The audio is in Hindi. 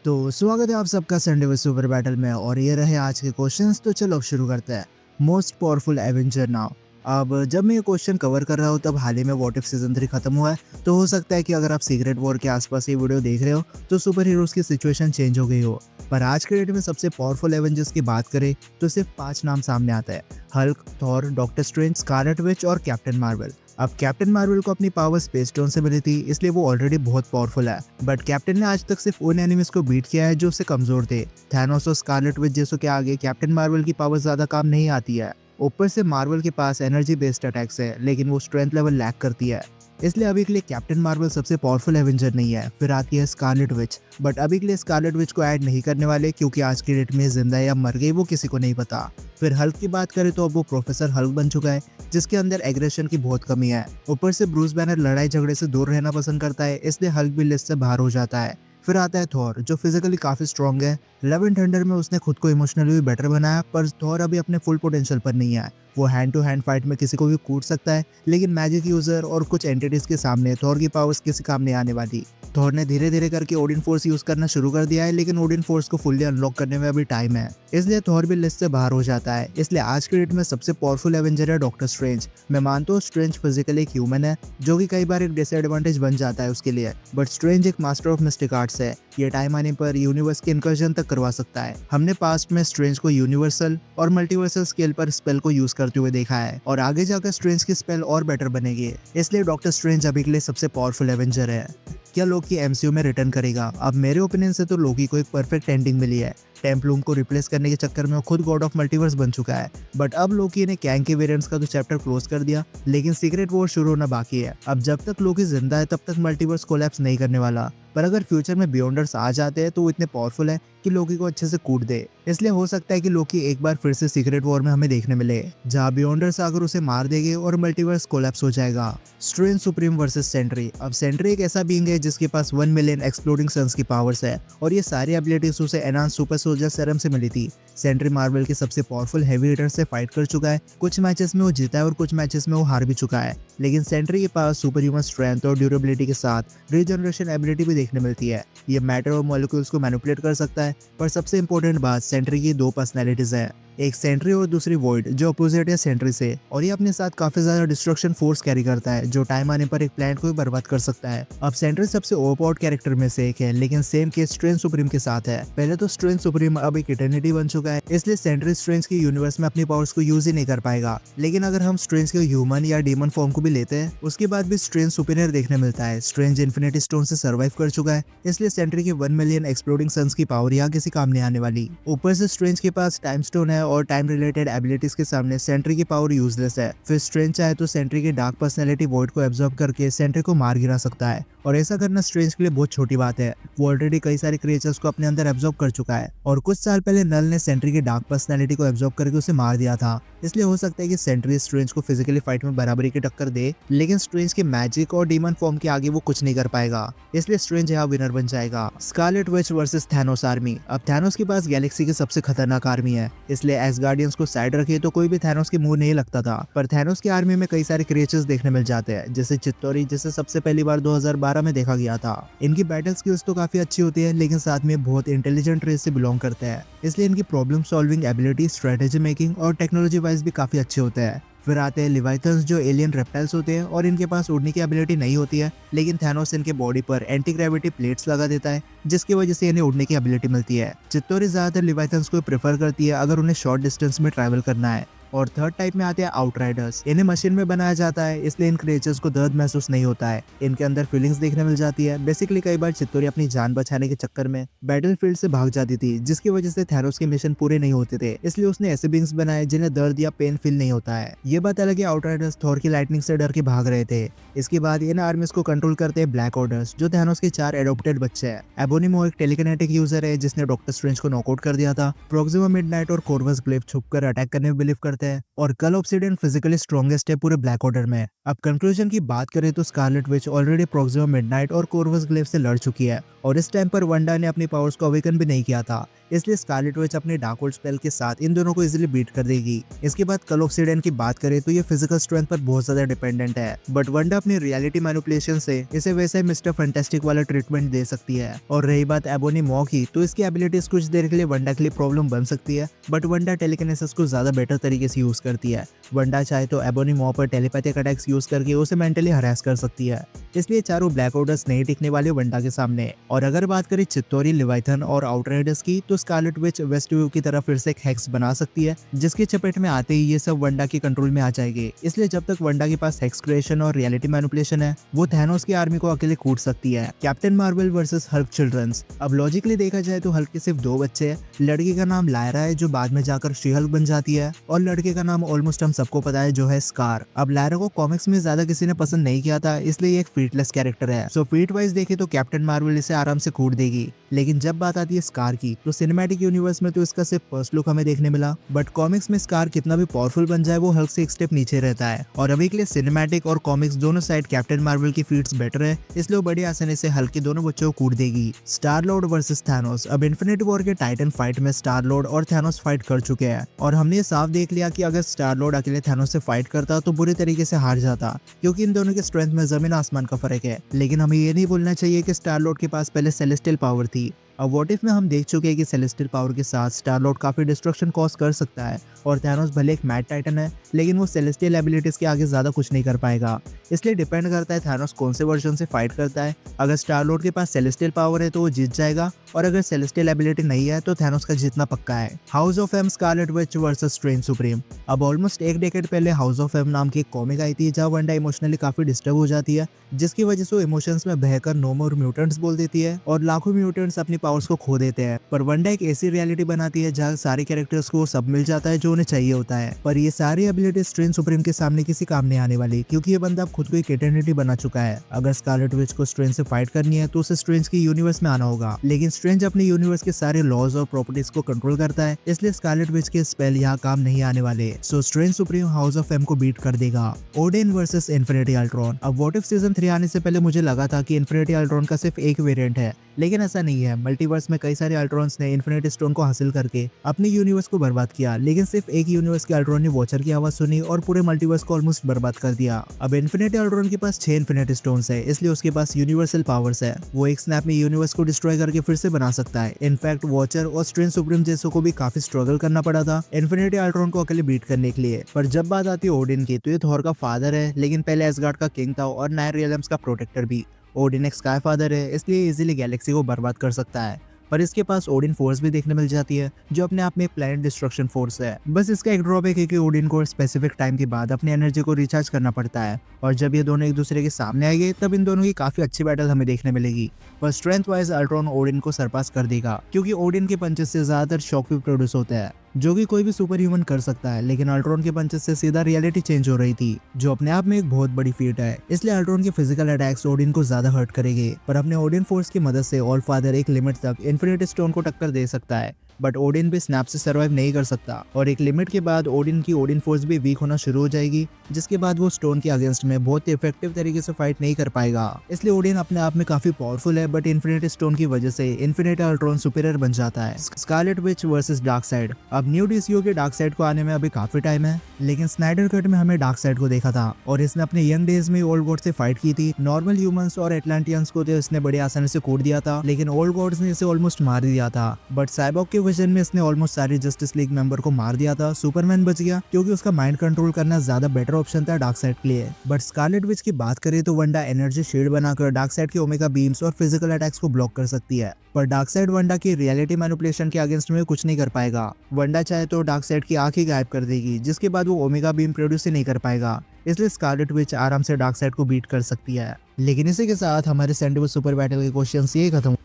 तो स्वागत है आप सबका संडे विद सुपर बैटल में और ये रहे आज के क्वेश्चंस। तो चलो शुरू करते हैं। Most powerful Avenger now. अब जब मैं ये क्वेश्चन कवर कर रहा हूँ तब हाल ही में व्हाट इफ सीजन 3 खत्म हुआ है, तो हो सकता है कि अगर आप सीक्रेट वॉर के आसपास ये वीडियो देख रहे हो तो सुपर हीरोज की सिचुएशन चेंज हो गई हो। पर आज के डेट में सबसे पावरफुल एवेंजर्स की बात करें तो सिर्फ 5 नाम सामने आता है: Hulk, Thor, doctor strange, Scarlet Witch और कैप्टन मार्वल। अब कैप्टन मार्वल को अपनी पावर स्पेस स्टोन से मिली थी, इसलिए वो ऑलरेडी बहुत पावरफुल है। बट कैप्टन ने आज तक सिर्फ उन एनिमीज को बीट किया है जो उससे कमजोर थे। थैनोस और स्कारलेट विच जैसों के आगे कैप्टन मार्वल की पावर ज्यादा काम नहीं आती है। ऊपर से मार्वल के पास एनर्जी बेस्ड अटैक्स है, लेकिन वो स्ट्रेंथ लेवल लैक करती है, इसलिए अभी के लिए कैप्टन मार्वल सबसे पावरफुल एवेंजर नहीं है। फिर आती है स्कारलेट विच, बट अभी के लिए स्कारलेट विच को ऐड नहीं करने वाले, क्योंकि आज की डेट में जिंदा है या मर गई वो किसी को नहीं पता। फिर हल्क की बात करें तो अब वो प्रोफेसर हल्क बन चुका है, जिसके अंदर एग्रेशन की बहुत कमी है। ऊपर से ब्रूस बैनर लड़ाई झगड़े से दूर रहना पसंद करता है, इसलिए हल्क भी लिस्ट से बाहर हो जाता है। फिर आता है थॉर, जो फिजिकली काफी स्ट्रॉन्ग है। लव एंड थंडर में उसने खुद को इमोशनली भी बेटर बनाया, पर थॉर अभी अपने फुल पोटेंशियल पर नहीं है। वो हैंड टू हैंड फाइट में किसी को भी कूट सकता है, लेकिन मैजिक यूजर और कुछ एंटिटीज के सामने थॉर की पावर्स किसी काम नहीं आने वाली। थॉर ने धीरे धीरे करके ओडिन फोर्स यूज करना शुरू कर दिया है, लेकिन ओडिन फोर्स को फुल्ली अनलॉक करने में अभी टाइम है, इसलिए थॉर भी लिस्ट से बाहर हो जाता है। इसलिए आज के डेट में सबसे पावरफुल एवेंजर है डॉक्टर स्ट्रेंज। मैं मानता हूँ स्ट्रेंज फिजिकली एक ह्यूमन है, जो कि कई बार एक डिसएडवांटेज बन जाता है उसके लिए, बट स्ट्रेंज एक मास्टर ऑफ मिस्टिक आर्ट्स है। ये टाइम आने पर यूनिवर्स के इनकर्जन तक करवा सकता है। हमने पास्ट में स्ट्रेंज को यूनिवर्सल और मल्टीवर्सल स्केल पर स्पेल को यूज करते हुए देखा है, और आगे जाकर स्ट्रेंज की स्पेल और बेटर बनेगी, इसलिए डॉक्टर स्ट्रेंज अभी के लिए सबसे पावरफुल एवेंजर है। क्या लोकी एमसीयू में रिटर्न करेगा? अब मेरे ओपिनियन से तो लोकी को एक परफेक्ट एंडिंग मिली है। टेम्पलूम को रिप्लेस करने के चक्कर में वो खुद गॉड ऑफ मल्टीवर्स बन चुका है, बट अब लोकी ने कैंग के वेरिएंट्स का तो चैप्टर क्लोज कर दिया, लेकिन सीक्रेट वॉर शुरू होना बाकी है। अब जब तक लोकी जिंदा है तब तक मल्टीवर्स कोलैप्स नहीं करने वाला, पर अगर फ्यूचर में बियॉन्डर्स आ जाते हैं तो वो इतने पावरफुल है कि लोकी को अच्छे से कूट दे, इसलिए हो सकता है कि लोकी एक बार फिर से सीक्रेट वॉर में हमें देखने मिले, जहाँ बियॉन्डर्स आकर उसे मार देंगे और मल्टीवर्स कोलैप्स हो जाएगा। Strange Supreme versus Sentry. अब सेंट्री एक ऐसा बीइंग है जिसके पास 1 मिलियन एक्सप्लोडिंग सन्स की पावर्स है, और ये सारी एबिलिटीज उसे एनहांस सुपर सोल्जर सेरम से मिली थी। सेंट्री मार्वल के सबसे पावरफुल हेवी हिटर से फाइट कर चुका है। कुछ मैचेस में वो जीता है और कुछ मैचेस में वो हार भी चुका है, लेकिन सेंट्री के पास सुपर ह्यूमन स्ट्रेंथ और ड्यूरेबिलिटी के साथ रीजनरेशन एबिलिटी भी देखने मिलती है। ये मैटर और मॉलिक्यूल्स को मैनिपुलेट कर सकता है, पर सबसे इंपॉर्टेंट बात, सेंट्री की 2 पर्सनैलिटीज है, एक सेंट्री और दूसरी वॉइड, जो अपोजिट है सेंट्री से, और ये अपने साथ काफी ज्यादा डिस्ट्रक्शन फोर्स कैरी करता है, जो टाइम आने पर एक प्लैनेट को भी बर्बाद कर सकता है। अब सेंट्री सबसे ओवरपावर्ड कैरेक्टर में से एक है, लेकिन सेम केस स्ट्रेंज सुप्रीम के साथ है। पहले तो स्ट्रेंज सुप्रीम अब एक इटर्निटी बन चुका है, इसलिए सेंट्री स्ट्रेंज की यूनिवर्स में अपनी पावर्स को यूज ही नहीं कर पाएगा। लेकिन अगर हम स्ट्रेंज के ह्यूमन या डीमन फॉर्म को भी लेते हैं, उसके बाद भी स्ट्रेंज सुपीरियर देखने मिलता है। स्ट्रेंज इन्फिनिटी स्टोन से सर्वाइव कर चुका है, इसलिए सेंट्री की 1 मिलियन एक्सप्लोडिंग सन्स की पावर यहाँ किसी काम नहीं आने वाली। ऊपर से स्ट्रेंज के पास टाइम स्टोन है, और टाइम रिलेटेड एबिलिटीज के सामने सेंट्री की पावर यूजलेस है। फिर स्ट्रेंज चाहे तो सेंट्री की डार्क पर्सनैलिटी वॉइड को एब्जॉर्ब करके सेंट्री को मार गिरा सकता है, और ऐसा करना स्ट्रेंज के लिए बहुत छोटी बात है। वो ऑलरेडी कई सारे क्रिएचर्स को अपने अंदर एब्जॉर्ब कर चुका है, और कुछ साल पहले नल ने सेंट्री की डार्क पर्सनैलिटी को एब्जॉर्ब करके उसे मार दिया था। इसलिए हो सकता है कि सेंट्री स्ट्रेंज को फिजिकली फाइट में बराबरी की टक्कर दे, लेकिन स्ट्रेंज के मैजिक और डीमन फॉर्म के आगे वो कुछ नहीं कर पाएगा, इसलिए स्ट्रेंज यहाँ विनर बन जाएगा। Scarlett Witch versus Thanos army. अब थैनोस के पास गैलेक्सी की सबसे खतरनाक आर्मी है, इसलिए एसगार्डियंस को साइड रखे तो कोई भी थैनोस के मुंह नहीं लगता था। पर थैनोस की आर्मी में कई सारे क्रिएचर्स देखने मिल जाते हैं, जैसे चित्तौरी, जिसे सबसे पहली बार 2012 में देखा गया था। इनकी बैटल स्किल्स तो काफी अच्छी होती है, लेकिन साथ में बहुत इंटेलिजेंट रेस से बिलोंग करते हैं, इसलिए इनकी problem solving ability, strategy making और टेक्नोलॉजी वाइज भी काफी अच्छे होते हैं। फिर आते हैं लिवाइथन्स, जो एलियन रेप्टाइल्स होते हैं, और इनके पास उड़ने की एबिलिटी नहीं होती है, लेकिन थैनोस इनके बॉडी पर एंटी ग्रेविटी प्लेट्स लगा देता है, जिसकी वजह से इन्हें उड़ने की एबिलिटी मिलती है। चित्तौरी ज्यादातर लिवाइथन्स को प्रेफर करती है अगर उन्हें शॉर्ट डिस्टेंस में ट्रैवल करना है। और थर्ड टाइप में आते हैं आउटराइडर्स। इन्हें मशीन में बनाया जाता है, इसलिए इन क्रिएचर्स को दर्द महसूस नहीं होता है, इनके अंदर फीलिंग्स देखने मिल जाती है। बेसिकली कई बार चित्तौरी अपनी जान बचाने के चक्कर में बैटलफील्ड से भाग जाती थी, जिसकी वजह से थैनोस के मिशन पूरे नहीं होते थे, इसलिए उसने ऐसे बींग्स बनाए जिन्हें दर्द या पेन फील नहीं होता है। ये बात अलग है, आउटराइडर्स थॉर की लाइटनिंग से डर के भाग रहे थे। इसके बाद इन आर्मीज को कंट्रोल करते हैं ब्लैक ऑर्डर्स, जो थैनोस के 4 एडॉप्टेड बच्चे हैं। एबोनिमो एक टेलीकिनेटिक यूजर है, जिसने डॉक्टर स्ट्रेंज को नॉकआउट कर दिया था। प्रोक्सिमा मिडनाइट और कोर्वस ग्लेफ छुपकर अटैक करने में बिलीव करते है और कल ऑब्सिडियन फिजिकली स्ट्रॉन्गेस्ट है पूरे ब्लैक ऑर्डर में। अब कंक्लूजन की बात करें तो Scarlet Witch already Proxima midnight और कोर्वस ग्लेव से लड़ चुकी है और इस टाइम पर वंडा ने अपनी पावर्स को अवेकन भी नहीं किया था, इसलिए स्कारलेट विच अपने डार्क होल्ड स्पेल के साथ इन दोनों को इजीली बीट कर देगी। इसके बाद कल ऑब्सिडियन की बात करें तो ये फिजिकल स्ट्रेंथ पर बहुत ज्यादा डिपेंडेंट है, बट वंडा अपनी रियलिटी मैनिपुलेशन से इसे वैसे मिस्टर फैंटास्टिक वाला ट्रीटमेंट दे सकती है। और रही बात एबोनी मॉ की, तो इसकी एबिलिटीज कुछ देर के लिए वंडा के लिए प्रॉब्लम बन सकती है, बट वंडा टेलीकिनेसिस को ज्यादा बेटर तरीके से यूज करती है। वंडा चाहे तो एबोनी मॉ पर टेलीपैथिक अटैक्स यूज करके उसे मेंटली हरास कर सकती है, इसलिए चारों ब्लैक ऑर्डर्स नहीं टिकने वाले वंडा के सामने। और अगर बात करें चित्तौरी, लिवाइथन और आउटराइडर्स की, तो स्कारलेट विच वेस्टव्यू की तरह फिर से एक हेक्स बना सकती है, जिसकी चपेट में आते ही ये सब वंडा के कंट्रोल में आ जाएगी। इसलिए जब तक वंडा के पास हेक्स क्रिएशन और रियलिटी मैनिपुलेशन है, वो थैनोस की आर्मी को अकेले कूट सकती है। Captain Marvel versus Hulk childrens. अब लॉजिकली देखा जाए तो हल्क के सिर्फ 2 बच्चे हैं। लड़की का नाम लायरा है जो बाद में जाकर शी हल्क बन जाती है, और लड़के का नाम ऑलमोस्ट हम सबको पता है जो है स्कार। अब लायरा को कॉमिक्स में ज्यादा किसी ने पसंद नहीं किया था, इसलिए एक फीटलेस कैरेक्टर है। सो फीट वाइज देखे तो कैप्टन मार्वल इसे आराम से कूट देगी, लेकिन जब बात आती है स्कार की, तो सिनेमैटिक यूनिवर्स में तो इसका सिर्फ फर्स्ट लुक हमें देखने मिला, बट कॉमिक्स में स्कार कितना भी पावरफुल बन जाए वो हल्क से एक स्टेप नीचे रहता है। और अभी के लिए सिनेमैटिक और कॉमिक्स दोनों साइड कैप्टन मार्वल की फीट्स बेटर है, इसलिए वो बड़ी आसानी से हल्क के दोनों बच्चों को कूट देगी। Star Lord versus Thanos. अब इन्फिनिटी वॉर के टाइटन फाइट में स्टार लॉर्ड और थैनोस फाइट कर चुके हैं, और हमने ये साफ देख लिया कि अगर स्टार लॉर्ड अकेले थैनोस से फाइट करता तो बुरी तरीके से हार जाता, क्योंकि इन दोनों के स्ट्रेंथ में जमीन आसमान का फर्क है। लेकिन हमें ये नहीं भूलना चाहिए कि स्टार लॉर्ड के पास पहले सेलेस्टियल पावर थी। अब व्हाट इफ में हम देख चुके हैं कि सेलेस्टियल पावर के साथ स्टार लॉर्ड काफी डिस्ट्रक्शन कॉज कर सकता है, और थैनोस भले एक मैड टाइटन है, लेकिन वो सेलेस्टियल एबिलिटीज के आगे ज्यादा कुछ नहीं कर पाएगा। इसलिए डिपेंड करता है थैनोस कौन से वर्जन से फाइट करता है। अगर स्टार लॉर्ड के पास सेलेस्टियल पावर है तो वो जीत जाएगा, और अगर सेलेस्टियल एबिलिटी नहीं है तो थैनोस का जीतना पक्का है। House of M Scarlet Witch versus Strange Supreme. अब ऑलमोस्ट एक डेकेड पहले हाउस ऑफ एम नाम की एक कॉमिक आई थी, जहाँ वंडा इमोशनली काफी डिस्टर्ब हो जाती है, जिसकी वजह से वो इमोशंस में बहकर नो मोर म्यूटेंट्स बोल देती है, और लाखों म्यूटेंट्स अपनी पावर्स को खो देते हैं। पर वंडा एक ऐसी रियलिटी बनाती है जहाँ सारे कैरेक्टर्स को सब मिल जाता है जो उन्हें चाहिए होता है, पर ये सारी एबिलिटी स्ट्रेंज सुप्रीम के सामने किसी काम नहीं आने वाली, क्योंकि ये बंदा अब खुद को एक एटर्निटी बना चुका है। अगर स्कारलेट विच को स्ट्रेंज से फाइट करनी है तो उसे स्ट्रेंज की यूनिवर्स में आना होगा, लेकिन स्ट्रेंज अपने यूनिवर्स के सारे लॉज और प्रॉपर्टीज को कंट्रोल करता है, इसलिए स्कारलेट विच के स्पेल यहाँ काम नहीं आने वाले। So Strange Supreme House of M को बीट कर देगा। Odin versus Infinity Ultron. अब व्हाट इफ सीजन 3 आने से पहले मुझे लगा था कि इन्फिनिटी अल्ट्रॉन का सिर्फ एक वेरिएंट है, लेकिन ऐसा नहीं है। मल्टीवर्स में कई सारे अल्ट्रॉन्स ने इन्फिनिटी स्टोन को हासिल करके अपने यूनिवर्स को बर्बाद किया, लेकिन सिर्फ एक यूनिवर्स के अल्ट्रॉन ने वॉचर की आवाज सुनी और पूरे मल्टीवर्स को ऑलमोस्ट बर्बाद कर दिया। अब इन्फिनिटी अल्ट्रॉन के पास 6 इन्फिनिटी स्टोन्स है, इसलिए उसके पास यूनिवर्सल पावर्स है। वो एक स्नैप में यूनिवर्स को डिस्ट्रॉय करके फिर से बना सकता है। इनफैक्ट वॉचर और स्ट्रेंज सुप्रीम जैसों को भी काफी स्ट्रगल करना पड़ा था इन्फिनिटी अल्ट्रॉन को अकेले बीट करने के लिए। पर जब बात आती है ओडिन की, तो ये थॉर का फादर है, लेकिन पहले एसगार्ड का किंग था और 9 रियल्म्स का प्रोटेक्टर भी। ओडिन एक स्काई फादर है, इसलिए इजीली गैलेक्सी को बर्बाद कर सकता है, पर इसके पास ओडिन फोर्स भी देखने मिल जाती है, जो अपने आप में एक प्लैनेट डिस्ट्रक्शन फोर्स है। बस इसका एक ड्रॉबैक है कि ओडिन को स्पेसिफिक टाइम के बाद अपनी एनर्जी को रिचार्ज करना पड़ता है, और जब ये दोनों एक दूसरे के सामने आएंगे तब इन दोनों की काफी अच्छी बैटल हमें देखने मिलेगी। पर स्ट्रेंथ वाइज अल्ट्रॉन ओडिन को सरपास कर देगा, क्योंकि ओडिन के पंचेस से ज्यादातर शॉक भी प्रोड्यूस होता है, जो कि कोई भी सुपर ह्यूमन कर सकता है, लेकिन अल्ट्रॉन के पंचेस से सीधा रियलिटी चेंज हो रही थी, जो अपने आप में एक बहुत बड़ी फीट है। इसलिए अल्ट्रॉन के फिजिकल अटैक्स ओडिन को ज्यादा हर्ट करेंगे, पर अपने ओडिन फोर्स की मदद से ऑल फादर एक लिमिट तक इन्फिनिटी स्टोन को टक्कर दे सकता है, बट ओडिन भी स्नैप से सर्वाइव नहीं कर सकता, और एक लिमिट के बाद ओडिन की ओडिन फोर्स भी वीक होना शुरू हो जाएगी, जिसके बाद वो स्टोन के अगेंस्ट में बहुत इफेक्टिव तरीके से फाइट नहीं कर पाएगा। इसलिए ओडिन अपने आप में काफी पावरफुल है, बट इन्फिनिटी स्टोन की वजह से इन्फिनिटी अल्ट्रॉन सुपीरियर बन जाता है। Scarlett Witch versus dark side. अब न्यू डीसीयू के डार्कसाइड को आने में अभी काफी टाइम है, लेकिन स्नाइडर कट में हमें डार्कसाइड को देखा था, और इसने अपने यंग डेज में ओल्ड गॉड से फाइट की थी। नॉर्मल ह्यूमंस और एटलांटियंस को तो इसने बड़ी आसानी से कूट दिया था, लेकिन ओल्ड गॉड्स ने इसे ऑलमोस्ट मार दिया था। बट साइबॉर्ग के विजन में इसने ऑलमोस्ट सारे जस्टिस लीग मेंबर को मार दिया था। सुपरमैन बच गया, क्योंकि उसका माइंड कंट्रोल करना ज्यादा बेटर ऑप्शन था डार्कसाइड के लिए। बट स्कारलेट विच की बात करें तो वंडा एनर्जी शील्ड बनाकर डार्कसाइड के ओमेगा बीम्स और फिजिकल अटैक्स को ब्लॉक कर सकती है, पर डार्कसाइड वंडा की रियलिटी मैनिपुलेशन के अगेंस्ट में कुछ नहीं कर पाएगा। वंडा चाहे तो डार्कसाइड की आंख ही गायब कर देगी, जिसके बाद वो ओमेगा बीम प्रोड्यूस ही नहीं कर पाएगा, इसलिए स्कारलेट विच आराम से डार्कसाइड को बीट कर सकती है। लेकिन इसी के साथ हमारे सैंडिवस सुपर बैटल के क्वेश्चंस ये खत्म